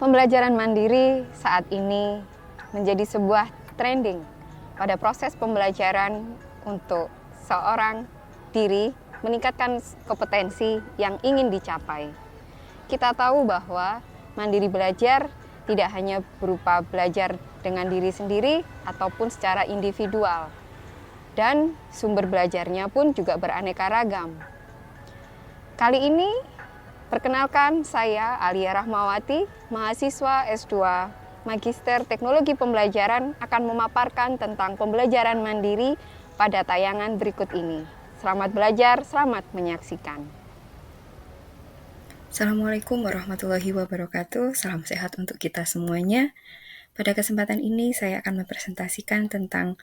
Pembelajaran mandiri saat ini menjadi sebuah trending pada proses pembelajaran untuk seorang diri meningkatkan kompetensi yang ingin dicapai. Kita tahu bahwa mandiri belajar tidak hanya berupa belajar dengan diri sendiri ataupun secara individual, dan sumber belajarnya pun juga beraneka ragam. Kali ini perkenalkan, saya Alia Rahmawati, mahasiswa S2 Magister Teknologi Pembelajaran, akan memaparkan tentang pembelajaran mandiri pada tayangan berikut ini. Selamat belajar, selamat menyaksikan. Assalamualaikum warahmatullahi wabarakatuh. Salam sehat untuk kita semuanya. Pada kesempatan ini saya akan mempresentasikan tentang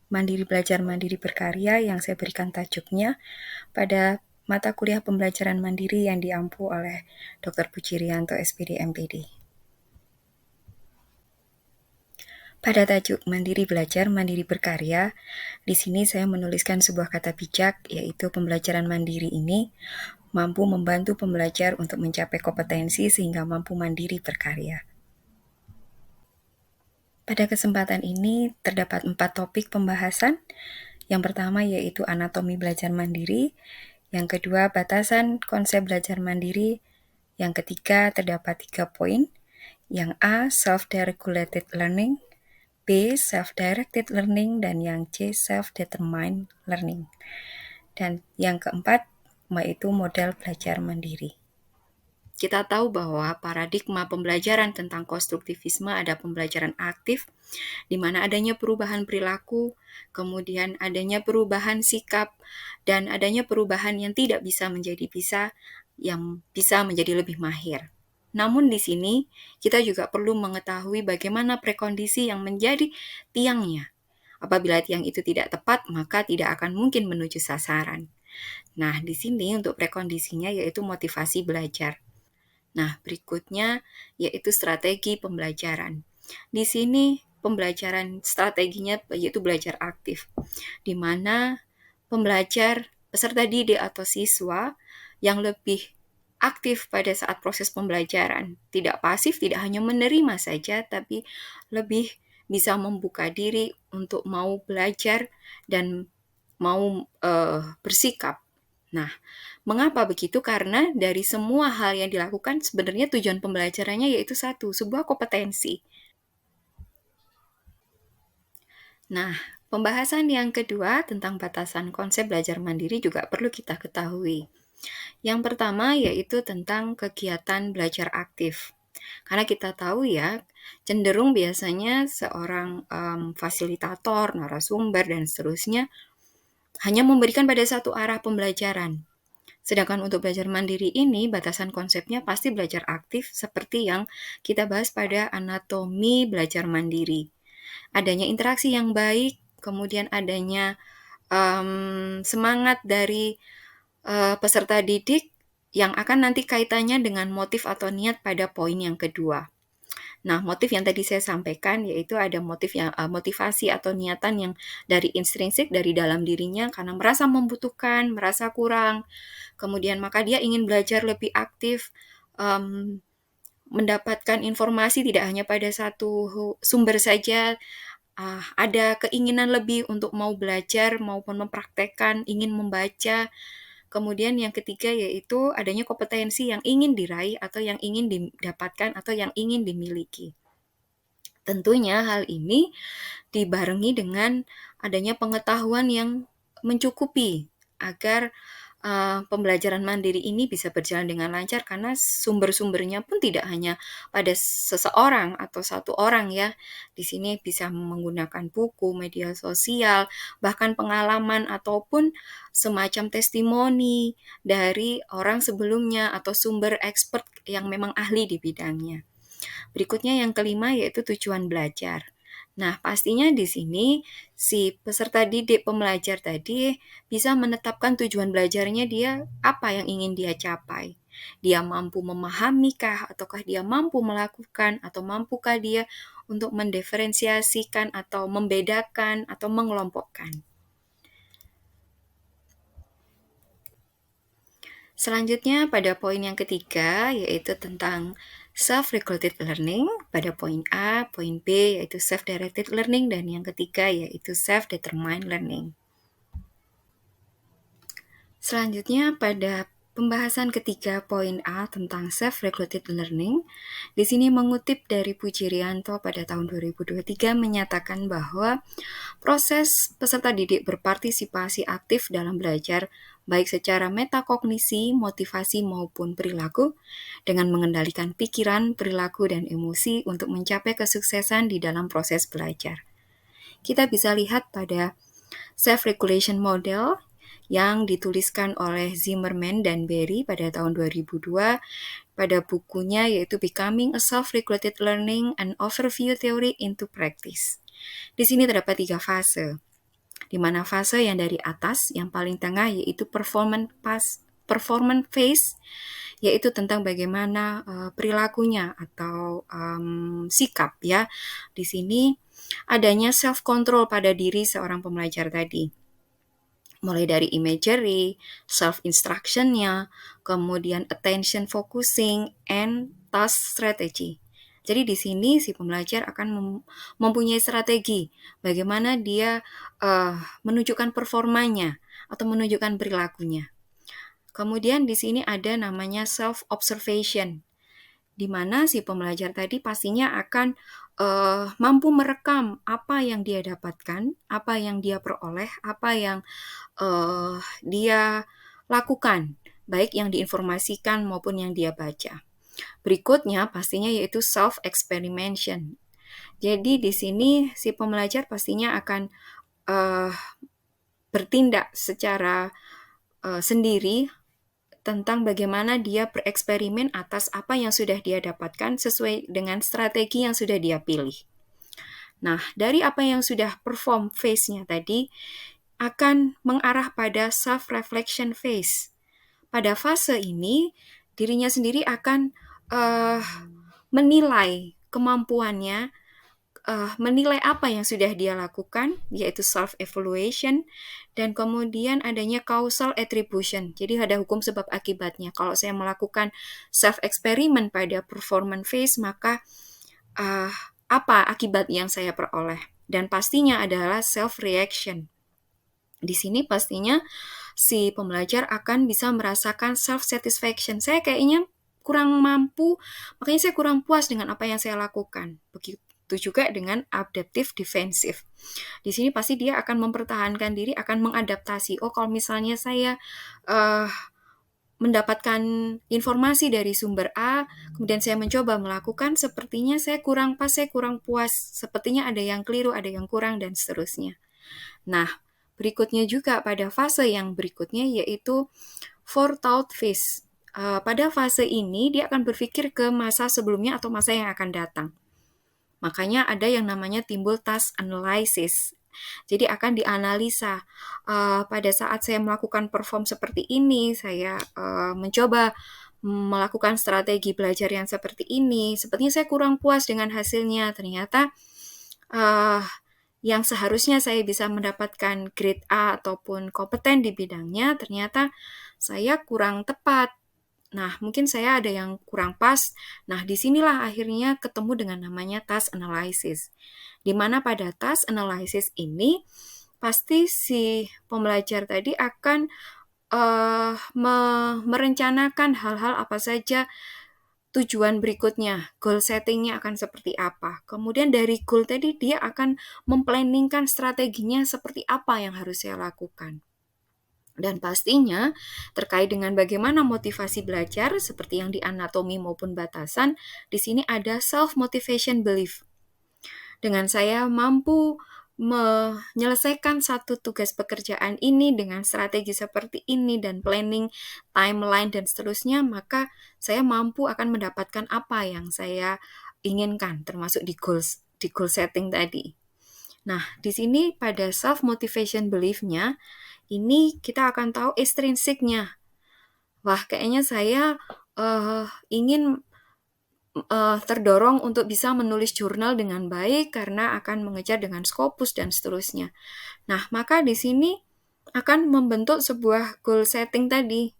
mandiri belajar mandiri berkarya yang saya berikan tajuknya pada mata kuliah pembelajaran mandiri yang diampu oleh Dr. Puji-Rianto SPD MPD. Pada tajuk mandiri belajar mandiri berkarya, di sini saya menuliskan sebuah kata bijak, yaitu pembelajaran mandiri ini mampu membantu pembelajar untuk mencapai kompetensi sehingga mampu mandiri berkarya. Pada kesempatan ini terdapat 4 topik pembahasan. Yang pertama yaitu anatomi belajar mandiri, yang kedua batasan konsep belajar mandiri, yang ketiga terdapat 3 poin, yang A self-regulated learning, B self-directed learning, dan yang C self-determined learning. Dan yang keempat yaitu model belajar mandiri. Kita tahu bahwa paradigma pembelajaran tentang konstruktivisme ada pembelajaran aktif, di mana adanya perubahan perilaku, kemudian adanya perubahan sikap, dan adanya perubahan yang tidak bisa menjadi bisa, yang bisa menjadi lebih mahir. Namun di sini kita juga perlu mengetahui bagaimana prekondisi yang menjadi tiangnya. Apabila tiang itu tidak tepat, maka tidak akan mungkin menuju sasaran. Nah, di sini untuk prekondisinya yaitu motivasi belajar. Nah, berikutnya yaitu strategi pembelajaran. Di sini pembelajaran strateginya yaitu belajar aktif, di mana pembelajar, peserta didik atau siswa yang lebih aktif pada saat proses pembelajaran. Tidak pasif, tidak hanya menerima saja, tapi lebih bisa membuka diri untuk mau belajar dan mau bersikap. Nah, mengapa begitu? Karena dari semua hal yang dilakukan sebenarnya tujuan pembelajarannya yaitu satu, sebuah kompetensi. Nah, pembahasan yang kedua tentang batasan konsep belajar mandiri juga perlu kita ketahui. Yang pertama yaitu tentang kegiatan belajar aktif. Karena kita tahu ya, cenderung biasanya seorang fasilitator, narasumber, dan seterusnya hanya memberikan pada satu arah pembelajaran. Sedangkan untuk belajar mandiri ini, batasan konsepnya pasti belajar aktif seperti yang kita bahas pada anatomi belajar mandiri. Adanya interaksi yang baik, kemudian adanya semangat dari peserta didik yang akan nanti kaitannya dengan motif atau niat pada poin yang kedua. Nah, motif yang tadi saya sampaikan yaitu ada motif yang motivasi atau niatan yang dari intrinsik dari dalam dirinya karena merasa membutuhkan, merasa kurang. Kemudian maka dia ingin belajar lebih aktif, mendapatkan informasi tidak hanya pada satu sumber saja, ada keinginan lebih untuk mau belajar maupun mempraktekkan, ingin membaca. Kemudian yang ketiga yaitu adanya kompetensi yang ingin diraih atau yang ingin didapatkan atau yang ingin dimiliki. Tentunya hal ini dibarengi dengan adanya pengetahuan yang mencukupi agar pembelajaran mandiri ini bisa berjalan dengan lancar karena sumber-sumbernya pun tidak hanya pada seseorang atau satu orang ya. Di sini bisa menggunakan buku, media sosial, bahkan pengalaman ataupun semacam testimoni dari orang sebelumnya atau sumber expert yang memang ahli di bidangnya. Berikutnya yang kelima yaitu tujuan belajar. Nah, pastinya di sini si peserta didik pembelajar tadi bisa menetapkan tujuan belajarnya dia apa yang ingin dia capai. Dia mampu memahami ataukah dia mampu melakukan atau mampukah dia untuk mendiferensiasikan atau membedakan atau mengelompokkan. Selanjutnya pada poin yang ketiga yaitu tentang self-regulated learning pada poin A, poin B yaitu self-directed learning, dan yang ketiga yaitu self-determined learning. Selanjutnya pada pembahasan ketiga poin A tentang self-regulated learning, di sini mengutip dari Puji Rianto pada tahun 2023 menyatakan bahwa proses peserta didik berpartisipasi aktif dalam belajar baik secara metakognisi, motivasi maupun perilaku dengan mengendalikan pikiran, perilaku, dan emosi untuk mencapai kesuksesan di dalam proses belajar. Kita bisa lihat pada self-regulation model yang dituliskan oleh Zimmerman dan Berry pada tahun 2002 pada bukunya yaitu Becoming a Self-Regulated Learning, an Overview Theory into Practice. Di sini terdapat 3 fase, di mana fase yang dari atas, yang paling tengah yaitu performance phase, yaitu tentang bagaimana perilakunya atau sikap ya. Di sini adanya self-control pada diri seorang pembelajar tadi. Mulai dari imagery, self-instruction-nya, kemudian attention focusing, and task strategy. Jadi di sini si pembelajar akan mempunyai strategi bagaimana dia menunjukkan performanya atau menunjukkan perilakunya. Kemudian di sini ada namanya self-observation, di mana si pembelajar tadi pastinya akan mampu merekam apa yang dia dapatkan, apa yang dia peroleh, apa yang dia lakukan, baik yang diinformasikan maupun yang dia baca. Berikutnya pastinya yaitu self-experimentation. Jadi di sini si pembelajar pastinya akan bertindak secara sendiri tentang bagaimana dia bereksperimen atas apa yang sudah dia dapatkan sesuai dengan strategi yang sudah dia pilih. Nah, dari apa yang sudah perform phase-nya tadi akan mengarah pada self-reflection phase. Pada fase ini, dirinya sendiri akan menilai kemampuannya, menilai apa yang sudah dia lakukan, yaitu self-evaluation, dan kemudian adanya causal attribution. Jadi ada hukum sebab akibatnya. Kalau saya melakukan self-experiment pada performance phase, maka apa akibat yang saya peroleh? Dan pastinya adalah self-reaction. Di sini pastinya si pembelajar akan bisa merasakan self-satisfaction. Saya kayaknya kurang mampu, makanya saya kurang puas dengan apa yang saya lakukan. Begitu juga dengan adaptive defensive. Di sini pasti dia akan mempertahankan diri, akan mengadaptasi. Oh, kalau misalnya saya mendapatkan informasi dari sumber A, kemudian saya mencoba melakukan, sepertinya saya kurang pas, saya kurang puas, sepertinya ada yang keliru, ada yang kurang, dan seterusnya. Nah, berikutnya juga pada fase yang berikutnya yaitu forethought phase. Pada fase ini dia akan berpikir ke masa sebelumnya atau masa yang akan datang. Makanya ada yang namanya timbul task analysis. Jadi akan dianalisa pada saat saya melakukan perform seperti ini, saya mencoba melakukan strategi belajar yang seperti ini, sepertinya saya kurang puas dengan hasilnya. Ternyata yang seharusnya saya bisa mendapatkan grade A ataupun kompeten di bidangnya, ternyata saya kurang tepat. Nah, mungkin saya ada yang kurang pas. Nah, disinilah akhirnya ketemu dengan namanya task analysis. Di mana pada task analysis ini, pasti si pembelajar tadi akan merencanakan hal-hal apa saja tujuan berikutnya, goal settingnya akan seperti apa. Kemudian dari goal tadi dia akan memplanningkan strateginya seperti apa yang harus saya lakukan. Dan pastinya terkait dengan bagaimana motivasi belajar seperti yang di anatomi maupun batasan, di sini ada self-motivation belief. Dengan saya mampu menyelesaikan satu tugas pekerjaan ini dengan strategi seperti ini dan planning, timeline, dan seterusnya, maka saya mampu akan mendapatkan apa yang saya inginkan, termasuk di goal setting tadi. Nah, di sini pada self-motivation belief-nya, ini kita akan tahu extrinsic-nya. Wah, kayaknya saya ingin terdorong untuk bisa menulis jurnal dengan baik karena akan mengejar dengan Scopus dan seterusnya. Nah, maka di sini akan membentuk sebuah goal setting tadi.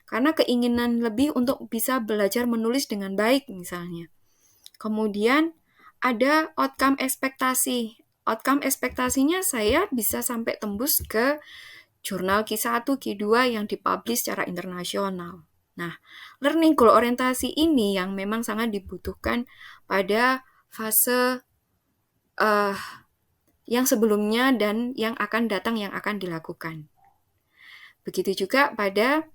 karena keinginan lebih untuk bisa belajar menulis dengan baik misalnya. Kemudian ada outcome ekspektasi. Outcome ekspektasinya saya bisa sampai tembus ke jurnal Q1, Q2 yang dipublish secara internasional. Nah, learning goal orientasi ini yang memang sangat dibutuhkan pada fase uh, yang sebelumnya dan yang akan datang yang akan dilakukan. Begitu juga pada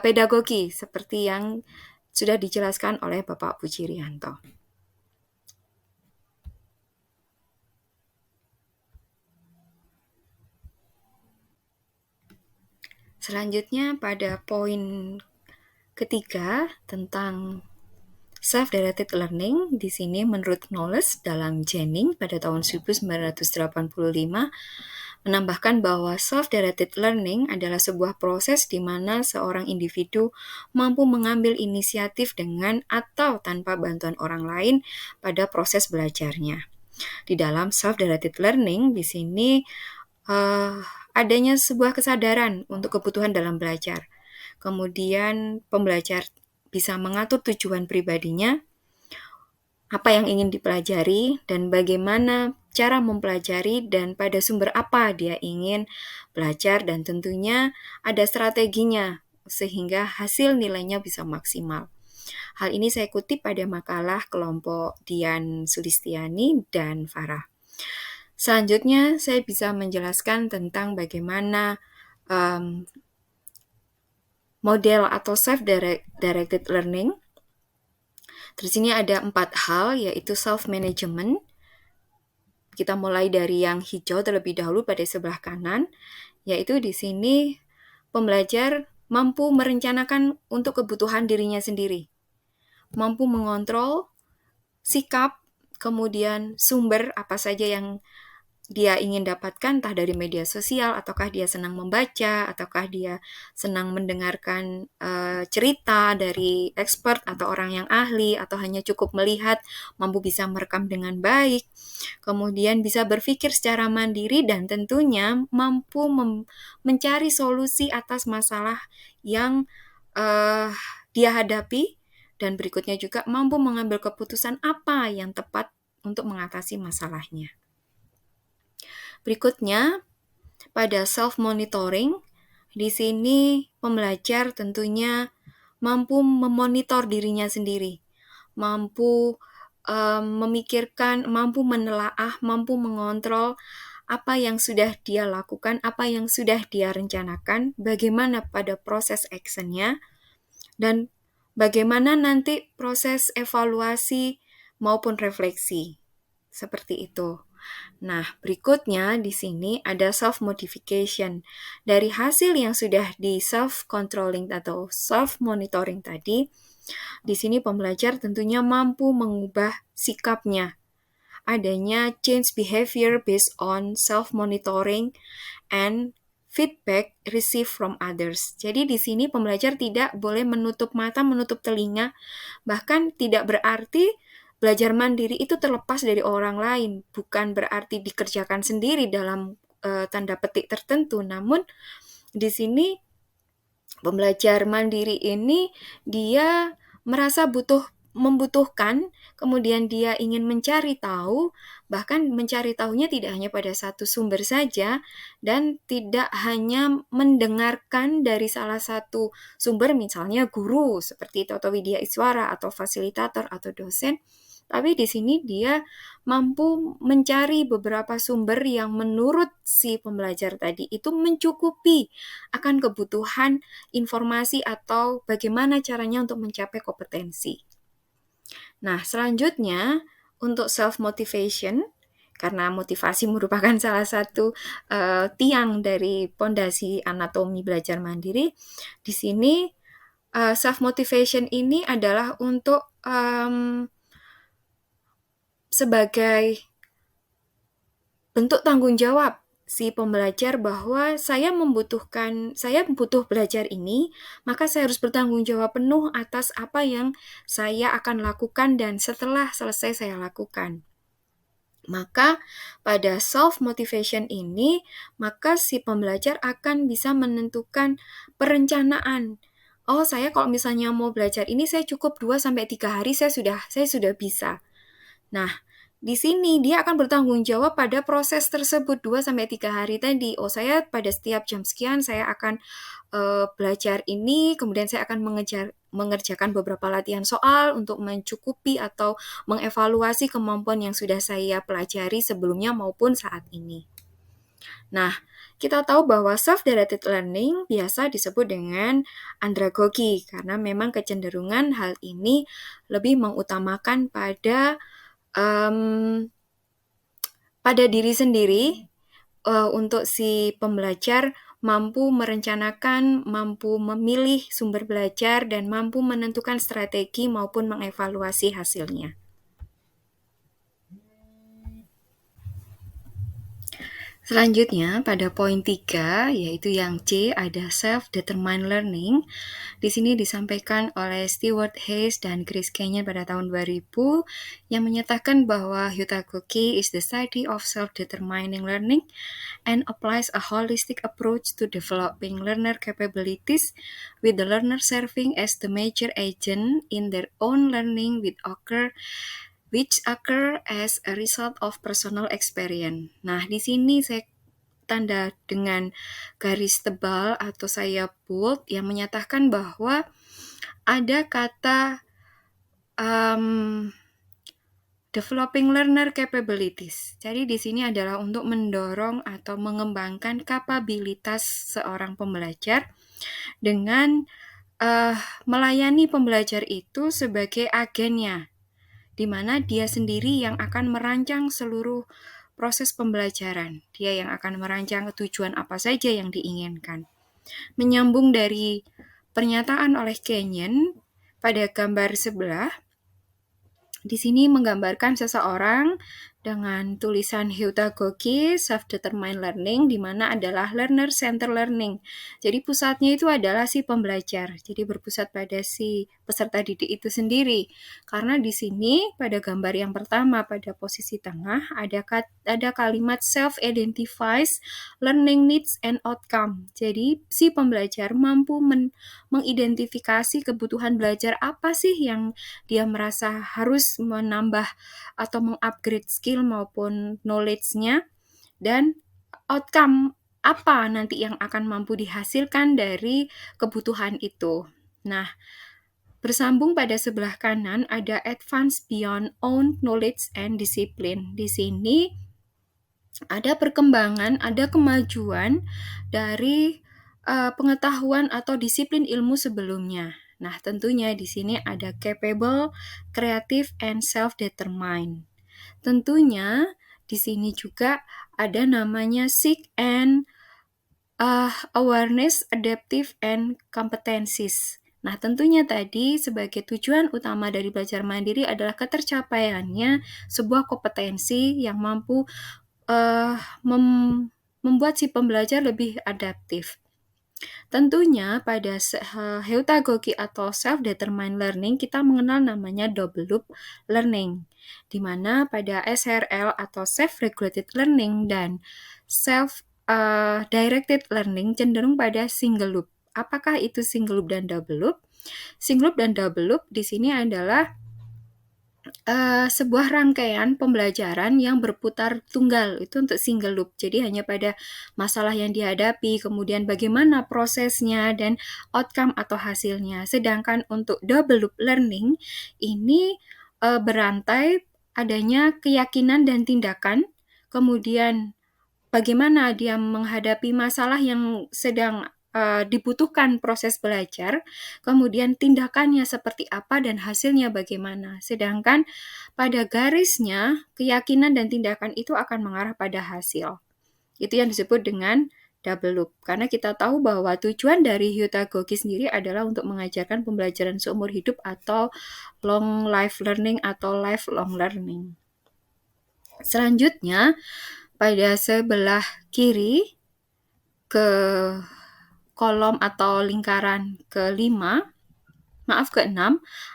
pedagogi seperti yang sudah dijelaskan oleh Bapak Puji-Rianto. Selanjutnya pada poin ketiga tentang self-directed learning, di sini menurut Knowles dalam Jennings pada tahun 1985 menambahkan bahwa self-directed learning adalah sebuah proses di mana seorang individu mampu mengambil inisiatif dengan atau tanpa bantuan orang lain pada proses belajarnya. Di dalam self-directed learning, di sini adanya sebuah kesadaran untuk kebutuhan dalam belajar. Kemudian pembelajar bisa mengatur tujuan pribadinya, apa yang ingin dipelajari, dan bagaimana cara mempelajari dan pada sumber apa dia ingin belajar, dan tentunya ada strateginya sehingga hasil nilainya bisa maksimal. Hal ini saya kutip pada makalah kelompok Dian Sulistiani dan Farah. Selanjutnya saya bisa menjelaskan tentang bagaimana model atau self-directed learning. Di sini ada 4 hal, yaitu self-management. Kita mulai dari yang hijau terlebih dahulu pada sebelah kanan, yaitu di sini pembelajar mampu merencanakan untuk kebutuhan dirinya sendiri, mampu mengontrol sikap, kemudian sumber apa saja yang dia ingin dapatkan, entah dari media sosial, ataukah dia senang membaca, ataukah dia senang mendengarkan cerita dari expert atau orang yang ahli, atau hanya cukup melihat, mampu bisa merekam dengan baik, kemudian bisa berpikir secara mandiri, dan tentunya mampu mencari solusi atas masalah yang dia hadapi, dan berikutnya juga mampu mengambil keputusan apa yang tepat untuk mengatasi masalahnya. Berikutnya, pada self-monitoring, di sini pembelajar tentunya mampu memonitor dirinya sendiri, mampu memikirkan, mampu menelaah, mampu mengontrol apa yang sudah dia lakukan, apa yang sudah dia rencanakan, bagaimana pada proses actionnya, dan bagaimana nanti proses evaluasi maupun refleksi. Seperti itu. Nah, berikutnya di sini ada self-modification. Dari hasil yang sudah di self-controlling atau self-monitoring tadi, di sini pembelajar tentunya mampu mengubah sikapnya. Adanya change behavior based on self-monitoring and feedback received from others. Jadi di sini pembelajar tidak boleh menutup mata, menutup telinga, bahkan tidak berarti belajar mandiri itu terlepas dari orang lain, bukan berarti dikerjakan sendiri dalam tanda petik tertentu, namun di sini pembelajar mandiri ini dia merasa membutuhkan, kemudian dia ingin mencari tahu, bahkan mencari tahunya tidak hanya pada satu sumber saja, dan tidak hanya mendengarkan dari salah satu sumber, misalnya guru seperti Toto Widya Iswara atau fasilitator atau dosen, tapi di sini dia mampu mencari beberapa sumber yang menurut si pembelajar tadi itu mencukupi akan kebutuhan informasi atau bagaimana caranya untuk mencapai kompetensi. Nah, selanjutnya untuk self-motivation, karena motivasi merupakan salah satu tiang dari pondasi anatomi belajar mandiri, di sini self-motivation ini adalah untuk sebagai bentuk tanggung jawab si pembelajar bahwa saya butuh belajar ini, maka saya harus bertanggung jawab penuh atas apa yang saya akan lakukan dan setelah selesai saya lakukan. Maka pada self-motivation ini, maka si pembelajar akan bisa menentukan perencanaan. Oh, saya kalau misalnya mau belajar ini saya cukup 2-3 hari saya sudah bisa. Nah, di sini dia akan bertanggung jawab pada proses tersebut 2-3 hari tadi. Oh, saya pada setiap jam sekian saya akan belajar ini, kemudian saya akan mengerjakan beberapa latihan soal untuk mencukupi atau mengevaluasi kemampuan yang sudah saya pelajari sebelumnya maupun saat ini. Nah, kita tahu bahwa self-directed learning biasa disebut dengan andragogy karena memang kecenderungan hal ini lebih mengutamakan pada diri sendiri untuk si pembelajar mampu merencanakan, mampu memilih sumber belajar, dan mampu menentukan strategi maupun mengevaluasi hasilnya. Selanjutnya, pada poin 3, yaitu yang C, ada self-determined learning. Di sini disampaikan oleh Stewart Hayes dan Chris Kenyon pada tahun 2000 yang menyatakan bahwa Heutagogy is the study of self-determining learning and applies a holistic approach to developing learner capabilities with the learner serving as the major agent in their own learning which occur as a result of personal experience. Nah, di sini saya tanda dengan garis tebal atau saya bold yang menyatakan bahwa ada kata developing learner capabilities. Jadi di sini adalah untuk mendorong atau mengembangkan kapabilitas seorang pembelajar dengan melayani pembelajar itu sebagai agennya, di mana dia sendiri yang akan merancang seluruh proses pembelajaran. Dia yang akan merancang tujuan apa saja yang diinginkan. Menyambung dari pernyataan oleh Kenyon pada gambar sebelah, di sini menggambarkan seseorang dengan tulisan Heutagogy, Self-Determined Learning, di mana adalah learner-centered learning. Jadi pusatnya itu adalah si pembelajar. Jadi berpusat pada si peserta didik itu sendiri. Karena di sini pada gambar yang pertama pada posisi tengah ada kalimat self-identifies learning needs and outcome. Jadi si pembelajar mampu mengidentifikasi kebutuhan belajar apa sih yang dia merasa harus menambah atau mengupgrade skill maupun knowledge-nya, dan outcome apa nanti yang akan mampu dihasilkan dari kebutuhan itu. Nah, bersambung pada sebelah kanan ada advance beyond own knowledge and discipline. Di sini ada perkembangan, ada kemajuan dari pengetahuan atau disiplin ilmu sebelumnya. Nah, tentunya di sini ada capable, creative, and self-determined. Tentunya di sini juga ada namanya seek and awareness, adaptive, and competencies. Nah, tentunya tadi sebagai tujuan utama dari belajar mandiri adalah ketercapaiannya sebuah kompetensi yang mampu membuat si pembelajar lebih adaptif. Tentunya pada heutagogy atau self-determined learning kita mengenal namanya double loop learning, di mana pada SRL atau self-regulated learning dan self-directed learning cenderung pada single loop. Apakah itu single loop dan double loop? Single loop dan double loop di sini adalah sebuah rangkaian pembelajaran yang berputar tunggal, itu untuk single loop. Jadi hanya pada masalah yang dihadapi, kemudian bagaimana prosesnya dan outcome atau hasilnya. Sedangkan untuk double loop learning ini berantai adanya keyakinan dan tindakan, kemudian bagaimana dia menghadapi masalah yang sedang dibutuhkan proses belajar, kemudian tindakannya seperti apa dan hasilnya bagaimana. Sedangkan pada garisnya, keyakinan dan tindakan itu akan mengarah pada hasil. Itu yang disebut dengan double loop. Karena kita tahu bahwa tujuan dari Heutagogy sendiri adalah untuk mengajarkan pembelajaran seumur hidup atau long life learning atau lifelong learning. Selanjutnya, pada sebelah kiri ke kolom atau lingkaran ke-6,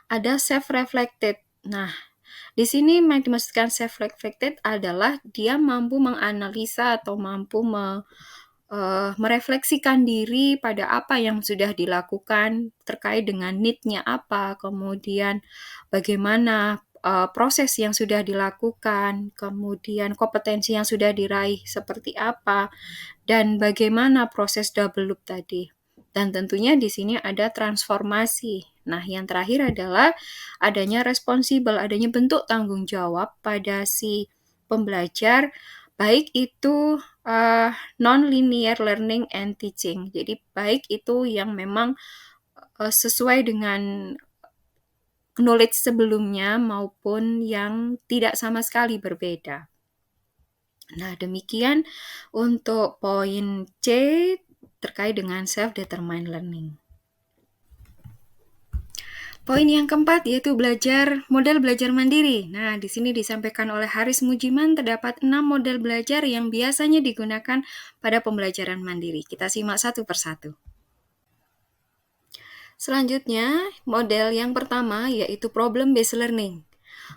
ada self-reflected. Nah, Di sini yang dimaksudkan self-reflected adalah dia mampu menganalisa atau mampu merefleksikan diri pada apa yang sudah dilakukan terkait dengan need-nya apa, kemudian bagaimana proses yang sudah dilakukan, kemudian kompetensi yang sudah diraih seperti apa, dan bagaimana proses double loop tadi. Dan tentunya di sini ada transformasi. Nah, yang terakhir adalah adanya responsible, adanya bentuk tanggung jawab pada si pembelajar, baik itu non-linear learning and teaching. Jadi baik itu yang memang sesuai dengan knowledge sebelumnya maupun yang tidak sama sekali berbeda. Nah, demikian untuk poin C terkait dengan self-determined learning. Poin yang keempat yaitu model belajar mandiri. Nah, di sini disampaikan oleh Haris Mujiman terdapat 6 model belajar yang biasanya digunakan pada pembelajaran mandiri. Kita simak satu persatu. Selanjutnya, model yang pertama yaitu problem-based learning.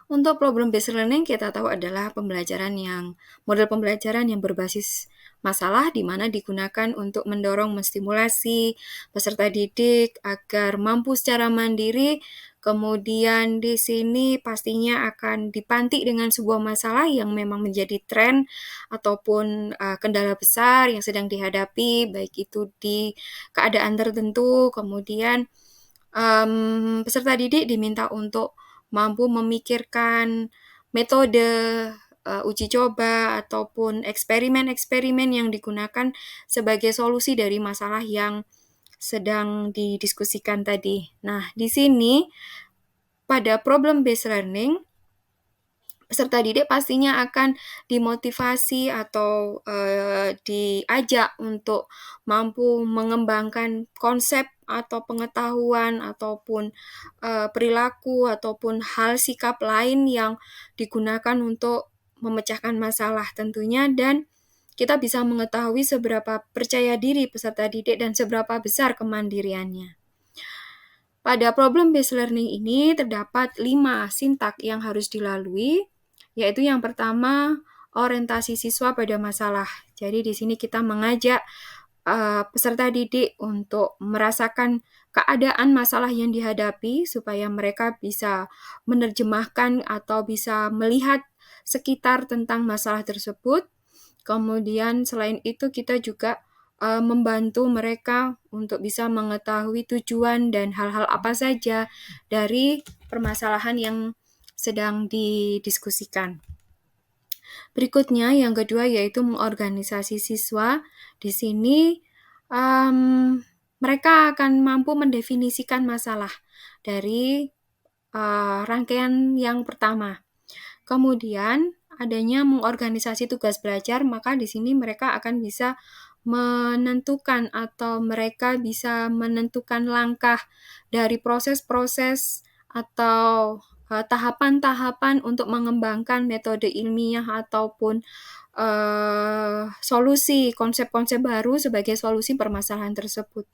Untuk problem-based learning kita tahu adalah model pembelajaran yang berbasis masalah di mana digunakan untuk mendorong menstimulasi peserta didik agar mampu secara mandiri. Kemudian di sini pastinya akan dipantik dengan sebuah masalah yang memang menjadi tren ataupun kendala besar yang sedang dihadapi, baik itu di keadaan tertentu. Kemudian peserta didik diminta untuk mampu memikirkan metode uji coba ataupun eksperimen-eksperimen yang digunakan sebagai solusi dari masalah yang sedang didiskusikan tadi. Nah, di sini pada problem-based learning, peserta didik pastinya akan dimotivasi atau diajak untuk mampu mengembangkan konsep atau pengetahuan ataupun perilaku ataupun hal sikap lain yang digunakan untuk memecahkan masalah tentunya, dan kita bisa mengetahui seberapa percaya diri peserta didik dan seberapa besar kemandiriannya. Pada problem-based learning ini terdapat 5 sintak yang harus dilalui, yaitu yang pertama, orientasi siswa pada masalah. Jadi di sini kita mengajak peserta didik untuk merasakan keadaan masalah yang dihadapi supaya mereka bisa menerjemahkan atau bisa melihat sekitar tentang masalah tersebut. Kemudian selain itu kita juga membantu mereka untuk bisa mengetahui tujuan dan hal-hal apa saja dari permasalahan yang sedang didiskusikan. Berikutnya yang kedua yaitu mengorganisasi siswa. Di sini mereka akan mampu mendefinisikan masalah dari rangkaian yang pertama. Kemudian adanya mengorganisasi tugas belajar, maka di sini mereka akan bisa menentukan atau mereka bisa menentukan langkah dari proses-proses atau tahapan-tahapan untuk mengembangkan metode ilmiah ataupun konsep-konsep baru sebagai solusi permasalahan tersebut.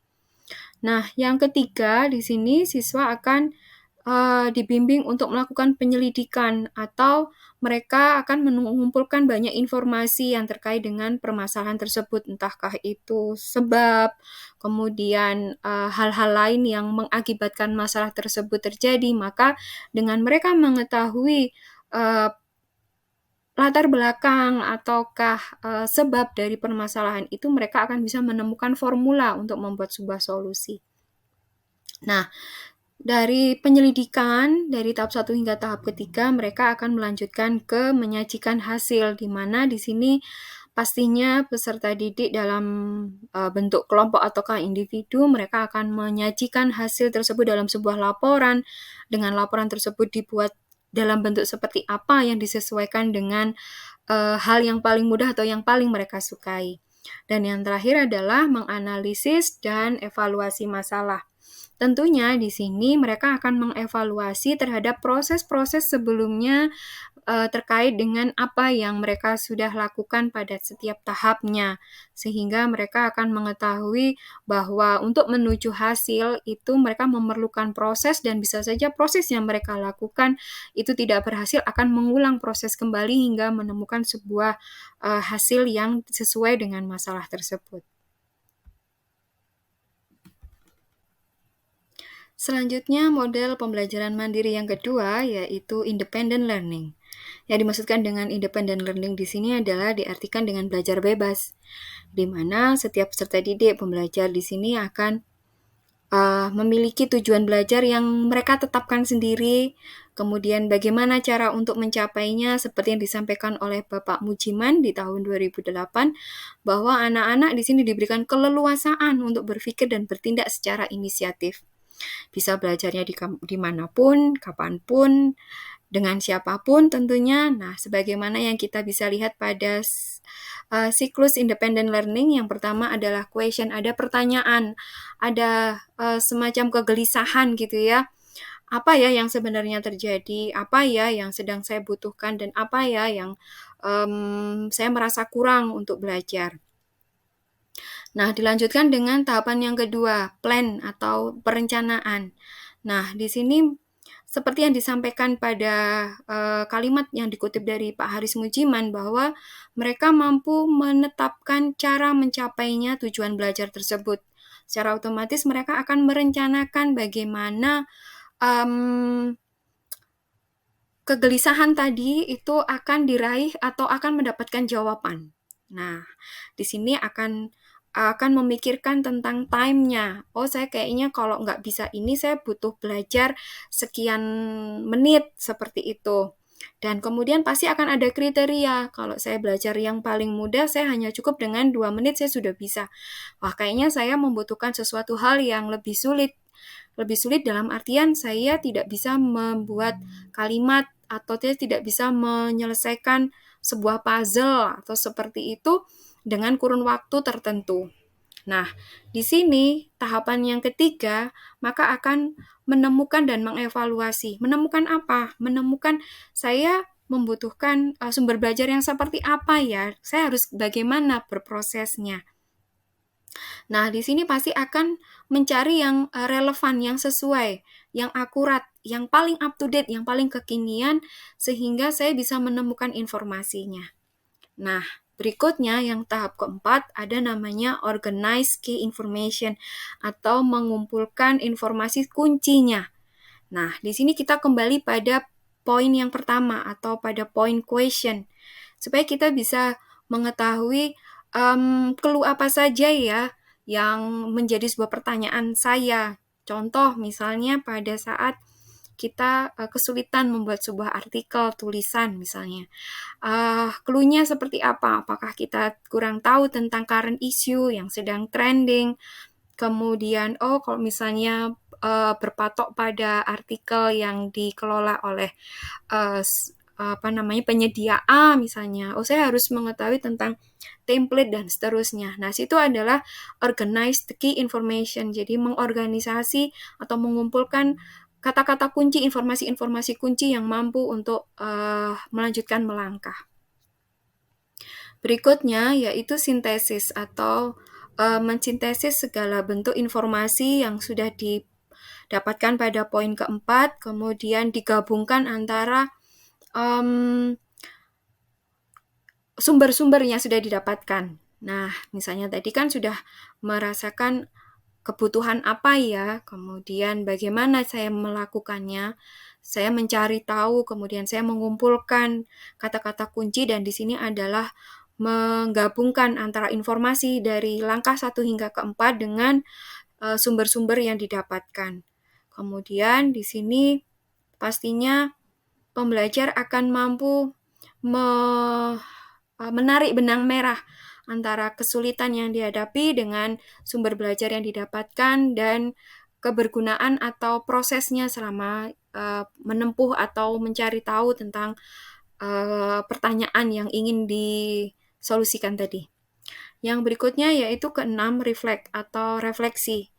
Nah, yang ketiga di sini siswa akan dibimbing untuk melakukan penyelidikan atau mereka akan mengumpulkan banyak informasi yang terkait dengan permasalahan tersebut, entahkah itu sebab, kemudian hal-hal lain yang mengakibatkan masalah tersebut terjadi. Maka dengan mereka mengetahui latar belakang ataukah sebab dari permasalahan itu, mereka akan bisa menemukan formula untuk membuat sebuah solusi. Nah, dari penyelidikan dari tahap 1 hingga tahap ketiga, mereka akan melanjutkan ke menyajikan hasil, di mana di sini pastinya peserta didik dalam bentuk kelompok ataukah individu, mereka akan menyajikan hasil tersebut dalam sebuah laporan. Dengan laporan tersebut dibuat dalam bentuk seperti apa yang disesuaikan dengan hal yang paling mudah atau yang paling mereka sukai. Dan yang terakhir adalah menganalisis dan evaluasi masalah. Tentunya di sini mereka akan mengevaluasi terhadap proses-proses sebelumnya terkait dengan apa yang mereka sudah lakukan pada setiap tahapnya, sehingga mereka akan mengetahui bahwa untuk menuju hasil itu mereka memerlukan proses dan bisa saja proses yang mereka lakukan itu tidak berhasil akan mengulang proses kembali hingga menemukan sebuah hasil yang sesuai dengan masalah tersebut. Selanjutnya, model pembelajaran mandiri yang kedua yaitu independent learning. Yang dimaksudkan dengan independent learning di sini adalah diartikan dengan belajar bebas, di mana setiap peserta didik pembelajar di sini akan memiliki tujuan belajar yang mereka tetapkan sendiri, kemudian bagaimana cara untuk mencapainya seperti yang disampaikan oleh Bapak Mujiman di tahun 2008, bahwa anak-anak di sini diberikan keleluasaan untuk berpikir dan bertindak secara inisiatif. Bisa belajarnya dimanapun, kapanpun, dengan siapapun tentunya. Nah, sebagaimana yang kita bisa lihat pada siklus independent learning, yang pertama adalah question, ada pertanyaan, ada semacam kegelisahan gitu ya. Apa ya yang sebenarnya terjadi, apa ya yang sedang saya butuhkan, dan apa ya yang saya merasa kurang untuk belajar. Nah, dilanjutkan dengan tahapan yang kedua, plan atau perencanaan. Nah, di sini seperti yang disampaikan pada kalimat yang dikutip dari Pak Haris Mujiman, bahwa mereka mampu menetapkan cara mencapainya tujuan belajar tersebut. Secara otomatis mereka akan merencanakan bagaimana kegelisahan tadi itu akan diraih atau akan mendapatkan jawaban. Nah, di sini akan memikirkan tentang time-nya. Oh, saya kayaknya kalau nggak bisa ini, saya butuh belajar sekian menit, seperti itu. Dan kemudian pasti akan ada kriteria. Kalau saya belajar yang paling mudah, saya hanya cukup dengan 2 menit, saya sudah bisa. Wah, kayaknya saya membutuhkan sesuatu hal yang lebih sulit. Lebih sulit dalam artian saya tidak bisa membuat kalimat atau tidak bisa menyelesaikan sebuah puzzle atau seperti itu dengan kurun waktu tertentu. Nah, di sini tahapan yang ketiga, maka akan menemukan dan mengevaluasi. Menemukan apa? Menemukan saya membutuhkan sumber belajar yang seperti apa ya? Saya harus bagaimana berprosesnya. Nah, di sini pasti akan mencari yang relevan, yang sesuai, yang akurat, yang paling up to date, yang paling kekinian, sehingga saya bisa menemukan informasinya. Nah, berikutnya yang tahap keempat ada namanya organize key information atau mengumpulkan informasi kuncinya. Nah, di sini kita kembali pada poin yang pertama atau pada poin question, supaya kita bisa mengetahui clue apa saja ya yang menjadi sebuah pertanyaan saya. Contoh misalnya pada saat kita kesulitan membuat sebuah artikel tulisan misalnya. Clue-nya seperti apa? Apakah kita kurang tahu tentang current issue yang sedang trending? Kemudian, kalau misalnya berpatok pada artikel yang dikelola oleh penyedia A misalnya, saya harus mengetahui tentang template dan seterusnya. Nah, situ adalah organize the key information, jadi mengorganisasi atau mengumpulkan kata-kata kunci, informasi-informasi kunci yang mampu untuk melanjutkan melangkah. Berikutnya yaitu sintesis atau mensintesis segala bentuk informasi yang sudah didapatkan pada poin keempat, kemudian digabungkan antara sumber-sumber yang sudah didapatkan. Nah, misalnya tadi kan sudah merasakan kebutuhan apa ya, kemudian bagaimana saya melakukannya, saya mencari tahu, kemudian saya mengumpulkan kata-kata kunci, dan di sini adalah menggabungkan antara informasi dari langkah 1 hingga ke-4 dengan sumber-sumber yang didapatkan. Kemudian di sini pastinya pembelajar akan mampu menarik benang merah antara kesulitan yang dihadapi dengan sumber belajar yang didapatkan dan kebergunaan atau prosesnya selama menempuh atau mencari tahu tentang pertanyaan yang ingin disolusikan tadi. Yang berikutnya yaitu keenam, reflect atau refleksi.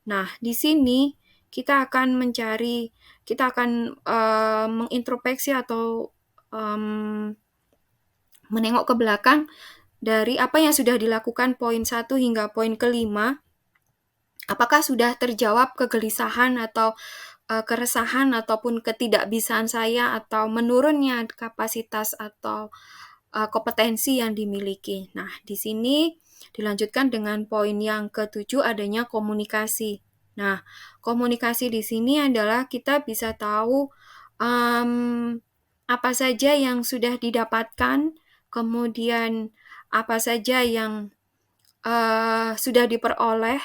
Nah, di sini kita akan mengintrospeksi atau menengok ke belakang dari apa yang sudah dilakukan poin 1 hingga poin kelima. Apakah sudah terjawab kegelisahan atau keresahan ataupun ketidakbisaan saya atau menurunnya kapasitas atau kompetensi yang dimiliki. Nah, di sini dilanjutkan dengan poin yang ketujuh, adanya komunikasi. Nah, komunikasi di sini adalah kita bisa tahu apa saja yang sudah didapatkan, kemudian apa saja yang sudah diperoleh,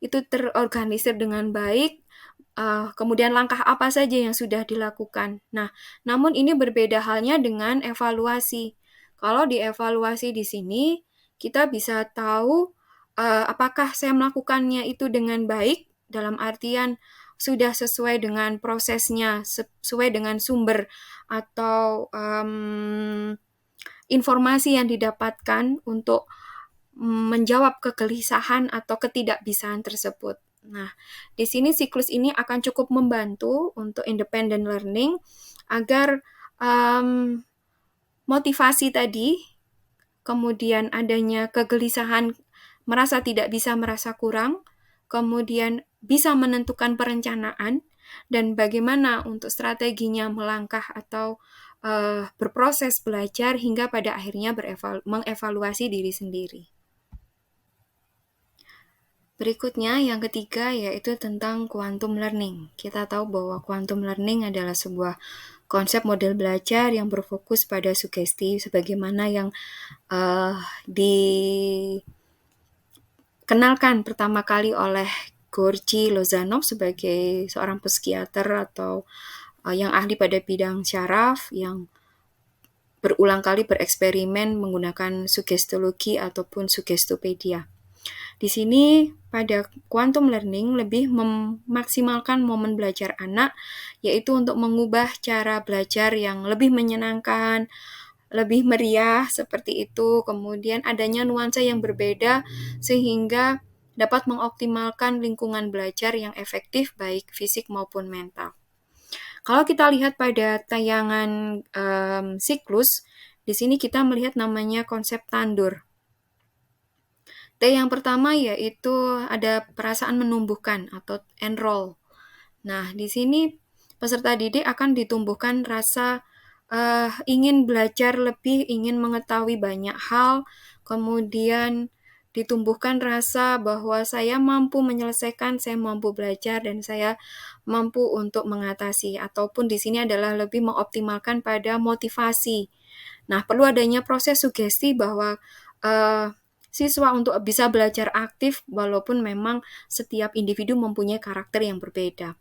itu terorganisir dengan baik, kemudian langkah apa saja yang sudah dilakukan. Nah, namun ini berbeda halnya dengan evaluasi. Kalau dievaluasi di sini, kita bisa tahu apakah saya melakukannya itu dengan baik, dalam artian sudah sesuai dengan prosesnya, sesuai dengan sumber atau informasi yang didapatkan untuk menjawab kegelisahan atau ketidakbisaan tersebut. Nah, di sini siklus ini akan cukup membantu untuk independent learning agar motivasi tadi, kemudian adanya kegelisahan, merasa tidak bisa, merasa kurang, kemudian bisa menentukan perencanaan, dan bagaimana untuk strateginya melangkah atau berproses belajar hingga pada akhirnya mengevaluasi diri sendiri. Berikutnya yang ketiga yaitu tentang quantum learning. Kita tahu bahwa quantum learning adalah sebuah konsep model belajar yang berfokus pada sugesti sebagaimana yang dikenalkan pertama kali oleh Gorgi Lozanov sebagai seorang psikiater atau yang ahli pada bidang syaraf yang berulang kali bereksperimen menggunakan sugestologi ataupun sugestopedia. Di sini pada quantum learning lebih memaksimalkan momen belajar anak, yaitu untuk mengubah cara belajar yang lebih menyenangkan, lebih meriah seperti itu, kemudian adanya nuansa yang berbeda sehingga dapat mengoptimalkan lingkungan belajar yang efektif baik fisik maupun mental. Kalau kita lihat pada tayangan siklus, di sini kita melihat namanya konsep tandur. T yang pertama yaitu ada perasaan menumbuhkan atau enroll. Nah, di sini peserta didik akan ditumbuhkan rasa ingin belajar lebih, ingin mengetahui banyak hal, kemudian ditumbuhkan rasa bahwa saya mampu menyelesaikan, saya mampu belajar, dan saya mampu untuk mengatasi. Ataupun di sini adalah lebih mengoptimalkan pada motivasi. Nah, perlu adanya proses sugesti bahwa siswa untuk bisa belajar aktif walaupun memang setiap individu mempunyai karakter yang berbeda.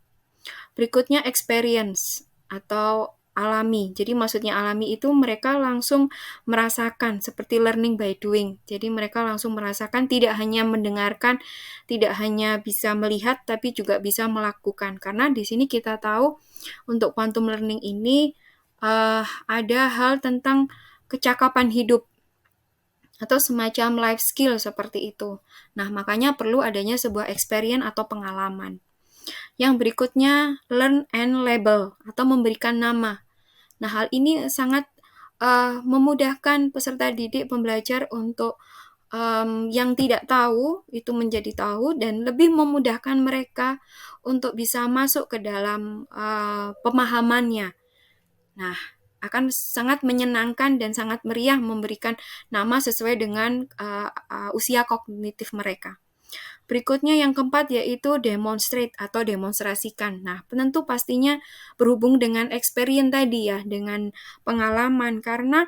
Berikutnya experience atau alami. Jadi maksudnya alami itu mereka langsung merasakan seperti learning by doing. Jadi mereka langsung merasakan, tidak hanya mendengarkan, tidak hanya bisa melihat tapi juga bisa melakukan. Karena di sini kita tahu untuk quantum learning ini ada hal tentang kecakapan hidup atau semacam life skill seperti itu. Nah, makanya perlu adanya sebuah experience atau pengalaman. Yang berikutnya, learn and label atau memberikan nama. Nah, hal ini sangat memudahkan peserta didik pembelajar untuk yang tidak tahu itu menjadi tahu dan lebih memudahkan mereka untuk bisa masuk ke dalam pemahamannya. Nah, akan sangat menyenangkan dan sangat meriah memberikan nama sesuai dengan usia kognitif mereka. Berikutnya yang keempat yaitu demonstrate atau demonstrasikan. Nah, penentu pastinya berhubung dengan experience tadi ya, dengan pengalaman, karena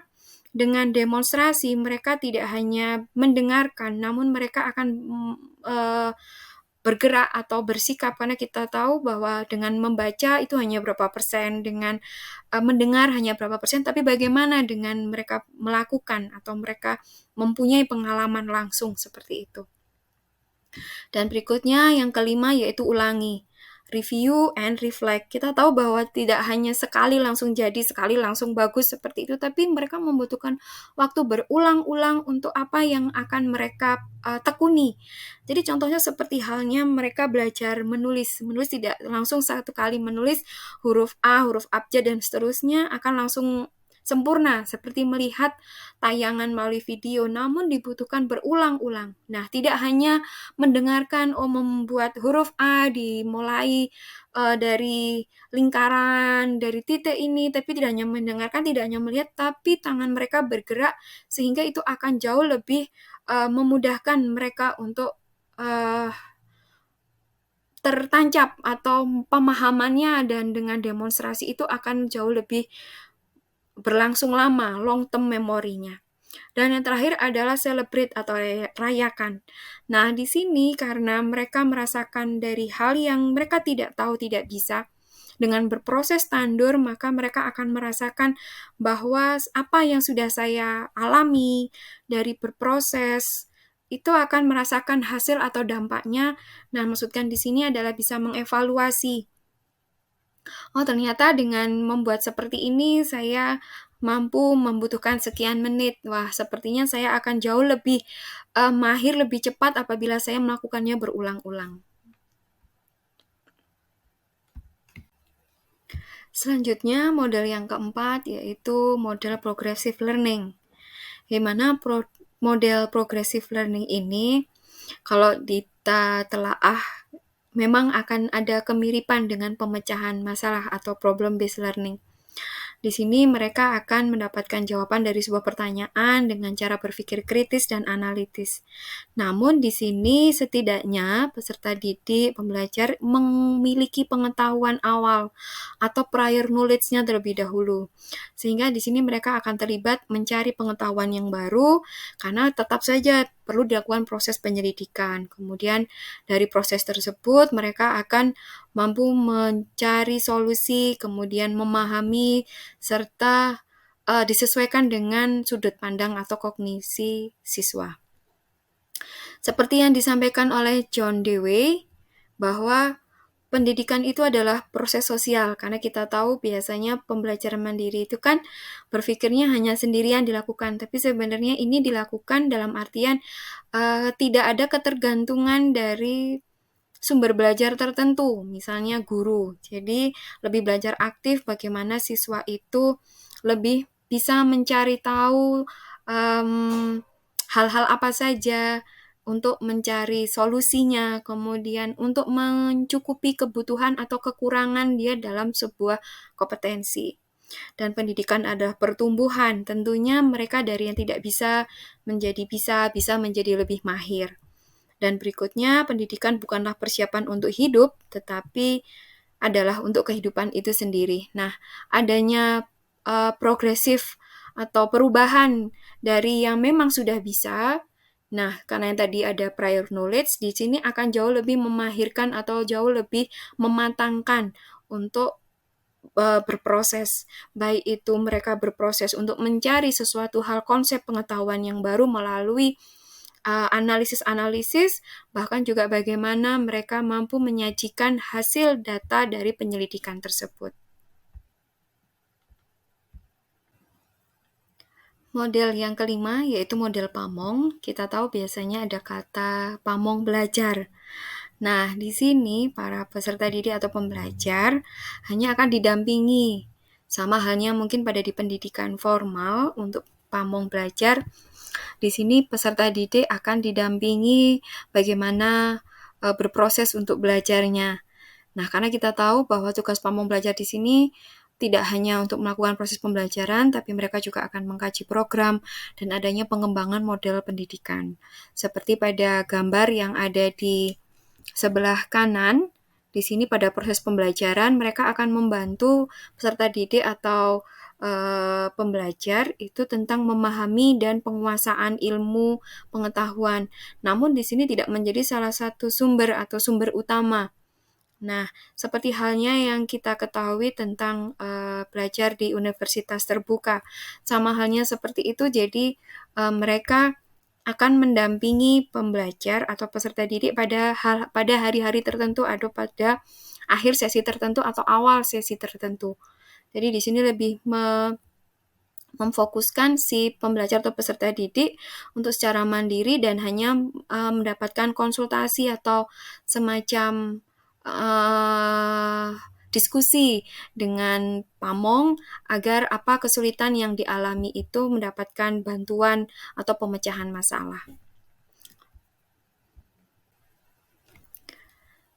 dengan demonstrasi mereka tidak hanya mendengarkan, namun mereka akan bergerak atau bersikap, karena kita tahu bahwa dengan membaca itu hanya berapa persen, dengan mendengar hanya berapa persen, tapi bagaimana dengan mereka melakukan atau mereka mempunyai pengalaman langsung seperti itu. Dan berikutnya yang kelima yaitu ulangi. review and reflect. Kita tahu bahwa tidak hanya sekali langsung jadi, sekali langsung bagus seperti itu, tapi mereka membutuhkan waktu berulang-ulang untuk apa yang akan mereka tekuni. Jadi contohnya seperti halnya mereka belajar menulis. Menulis tidak langsung satu kali menulis huruf A, huruf abjad, dan seterusnya akan langsung sempurna seperti melihat tayangan melalui video, namun dibutuhkan berulang-ulang. Nah, tidak hanya mendengarkan membuat huruf A dimulai dari lingkaran, dari titik ini, tapi tidak hanya mendengarkan, tidak hanya melihat, tapi tangan mereka bergerak sehingga itu akan jauh lebih memudahkan mereka untuk tertancap atau pemahamannya, dan dengan demonstrasi itu akan jauh lebih berlangsung lama, long term memorinya. Dan yang terakhir adalah celebrate atau rayakan. Nah, di sini karena mereka merasakan dari hal yang mereka tidak tahu, tidak bisa, dengan berproses tandur, maka mereka akan merasakan bahwa apa yang sudah saya alami dari berproses, itu akan merasakan hasil atau dampaknya. Nah, maksudkan di sini adalah bisa mengevaluasi. Oh, ternyata dengan membuat seperti ini saya mampu membutuhkan sekian menit. Wah, sepertinya saya akan jauh lebih mahir, lebih cepat apabila saya melakukannya berulang-ulang. Selanjutnya, model yang keempat yaitu model progressive learning. Di mana model progressive learning ini, kalau kita telaah, memang akan ada kemiripan dengan pemecahan masalah atau problem based learning. Di sini mereka akan mendapatkan jawaban dari sebuah pertanyaan dengan cara berpikir kritis dan analitis. Namun di sini setidaknya peserta didik, pembelajar memiliki pengetahuan awal atau prior knowledge-nya terlebih dahulu. Sehingga di sini mereka akan terlibat mencari pengetahuan yang baru, karena tetap saja perlu dilakukan proses penyelidikan. Kemudian dari proses tersebut mereka akan mampu mencari solusi, kemudian memahami, serta disesuaikan dengan sudut pandang atau kognisi siswa. Seperti yang disampaikan oleh John Dewey, bahwa pendidikan itu adalah proses sosial, karena kita tahu biasanya pembelajaran mandiri itu kan berpikirnya hanya sendirian dilakukan, tapi sebenarnya ini dilakukan dalam artian tidak ada ketergantungan dari sumber belajar tertentu, misalnya guru. Jadi lebih belajar aktif bagaimana siswa itu lebih bisa mencari tahu hal-hal apa saja untuk mencari solusinya, kemudian untuk mencukupi kebutuhan atau kekurangan dia dalam sebuah kompetensi. Dan pendidikan adalah pertumbuhan, tentunya mereka dari yang tidak bisa menjadi bisa menjadi lebih mahir. Dan berikutnya, pendidikan bukanlah persiapan untuk hidup, tetapi adalah untuk kehidupan itu sendiri. Nah, adanya progresif atau perubahan dari yang memang sudah bisa. Nah, karena yang tadi ada prior knowledge, di sini akan jauh lebih memahirkan atau jauh lebih mematangkan untuk berproses. Baik itu mereka berproses untuk mencari sesuatu hal konsep pengetahuan yang baru melalui analisis-analisis, bahkan juga bagaimana mereka mampu menyajikan hasil data dari penyelidikan tersebut. Model yang kelima yaitu model pamong. Kita tahu biasanya ada kata pamong belajar. Nah, di sini para peserta didik atau pembelajar hanya akan didampingi. Sama halnya mungkin pada di pendidikan formal untuk pamong belajar. Di sini peserta didik akan didampingi bagaimana berproses untuk belajarnya. Nah, karena kita tahu bahwa tugas pamong belajar di sini tidak hanya untuk melakukan proses pembelajaran, tapi mereka juga akan mengkaji program dan adanya pengembangan model pendidikan. Seperti pada gambar yang ada di sebelah kanan, di sini pada proses pembelajaran mereka akan membantu peserta didik atau pembelajar itu tentang memahami dan penguasaan ilmu pengetahuan. Namun di sini tidak menjadi salah satu sumber atau sumber utama. Nah, seperti halnya yang kita ketahui tentang belajar di universitas terbuka. Sama halnya seperti itu, jadi mereka akan mendampingi pembelajar atau peserta didik pada hari-hari tertentu atau pada akhir sesi tertentu atau awal sesi tertentu. Jadi di sini lebih memfokuskan si pembelajar atau peserta didik untuk secara mandiri dan hanya mendapatkan konsultasi atau semacam diskusi dengan pamong agar apa kesulitan yang dialami itu mendapatkan bantuan atau pemecahan masalah.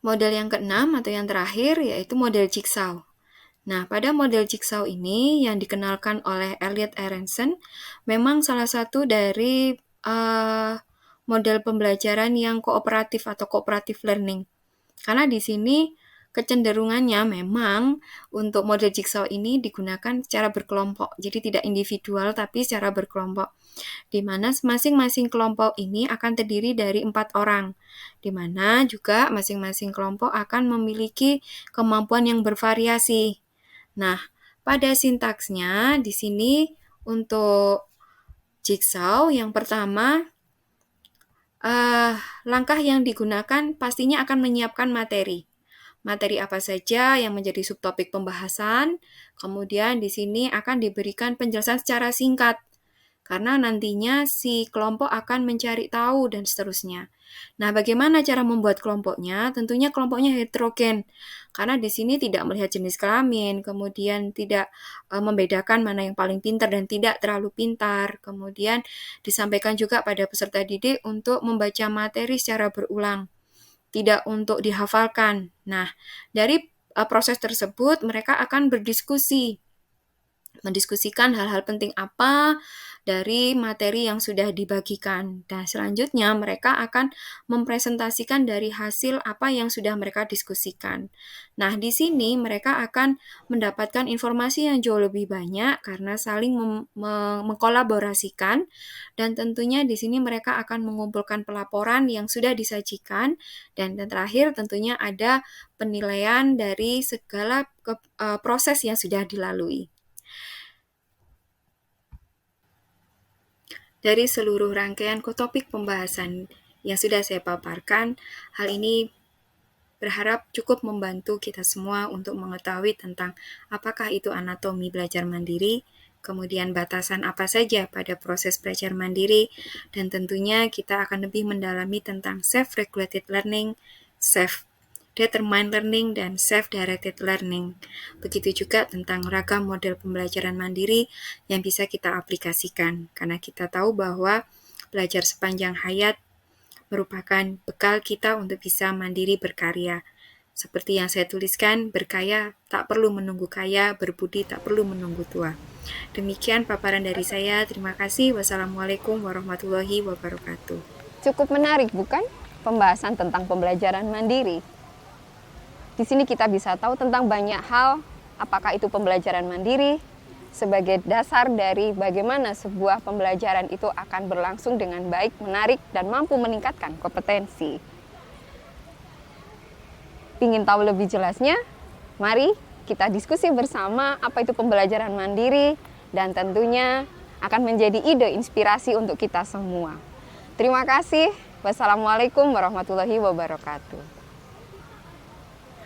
Model yang keenam atau yang terakhir yaitu model jigsaw. Nah, pada model jigsaw ini yang dikenalkan oleh Elliot Aronson memang salah satu dari model pembelajaran yang kooperatif atau cooperative learning. Karena di sini kecenderungannya memang untuk model jigsaw ini digunakan secara berkelompok, jadi tidak individual tapi secara berkelompok, di mana masing-masing kelompok ini akan terdiri dari 4 orang, di mana juga masing-masing kelompok akan memiliki kemampuan yang bervariasi. Nah, pada sintaksnya di sini untuk jigsaw yang pertama, langkah yang digunakan pastinya akan menyiapkan materi. Materi apa saja yang menjadi subtopik pembahasan, kemudian di sini akan diberikan penjelasan secara singkat, karena nantinya si kelompok akan mencari tahu dan seterusnya. Nah, bagaimana cara membuat kelompoknya? Tentunya kelompoknya heterogen, karena di sini tidak melihat jenis kelamin, kemudian tidak membedakan mana yang paling pintar dan tidak terlalu pintar. Kemudian disampaikan juga pada peserta didik untuk membaca materi secara berulang, tidak untuk dihafalkan. Nah, dari proses tersebut mereka akan mendiskusikan hal-hal penting apa dari materi yang sudah dibagikan. Dan selanjutnya mereka akan mempresentasikan dari hasil apa yang sudah mereka diskusikan. Nah, di sini mereka akan mendapatkan informasi yang jauh lebih banyak karena saling mengkolaborasikan, dan tentunya di sini mereka akan mengumpulkan pelaporan yang sudah disajikan, dan terakhir tentunya ada penilaian dari segala proses yang sudah dilalui. Dari seluruh rangkaian topik pembahasan yang sudah saya paparkan, hal ini berharap cukup membantu kita semua untuk mengetahui tentang apakah itu anatomi belajar mandiri, kemudian batasan apa saja pada proses belajar mandiri, dan tentunya kita akan lebih mendalami tentang self-regulated learning, self-determined learning, dan self-directed learning. Begitu juga tentang ragam model pembelajaran mandiri yang bisa kita aplikasikan, karena kita tahu bahwa belajar sepanjang hayat merupakan bekal kita untuk bisa mandiri berkarya. Seperti yang saya tuliskan, berkaya tak perlu menunggu kaya, berbudi tak perlu menunggu tua. Demikian paparan dari saya. Terima kasih. Wassalamualaikum warahmatullahi wabarakatuh. Cukup menarik, bukan? Pembahasan tentang pembelajaran mandiri. Di sini kita bisa tahu tentang banyak hal, apakah itu pembelajaran mandiri, sebagai dasar dari bagaimana sebuah pembelajaran itu akan berlangsung dengan baik, menarik, dan mampu meningkatkan kompetensi. Ingin tahu lebih jelasnya? Mari kita diskusi bersama apa itu pembelajaran mandiri, dan tentunya akan menjadi ide inspirasi untuk kita semua. Terima kasih. Wassalamualaikum warahmatullahi wabarakatuh.